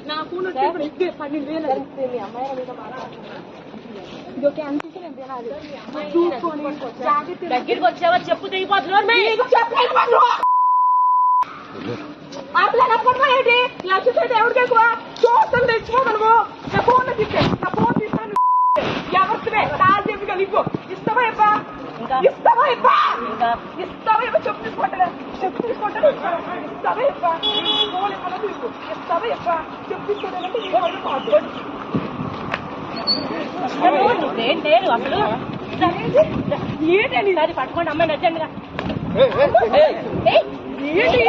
నా ఫోన్ వచ్చి ఇప్పుడు ఇస్తే 12,000 మీ అమ్మాయి మీద మాట్లాడుతున్నా ఇదొకే అనిపించి నేను తినాలి దగ్గరికి వచ్చావా చెప్పు తెగిపోతున్నారు అట్లా నప్పటి ఏంటి లక్ష ఎవరికి ఎక్కువ చూస్తాను తెచ్చుకో మనము నా ఫోన్ తీస్తే నా ఫోన్ తీస్తాను ఎవరివే నాలుగు చెప్పి కలిపో ఇస్తావా ఇవ్వా ఇస్తావా ఇవ్వా ఇస్తావా ఇవ్వ చెప్పు తీసుకుంటా చెప్పు తీసుకుంటా ఇస్తావా ఇవ్వా ఫోన్ ఇవ్వలేదు తీసుకో ఇస్తావా ఇవ్వా చెప్పు తీసుకోవాలంటే ఈ వాళ్ళు మాట్లాడు ఏంటి అసలు ఏంటండి సరే పట్టుకోండి అమ్మాయి నచ్చండిగా ఏంటి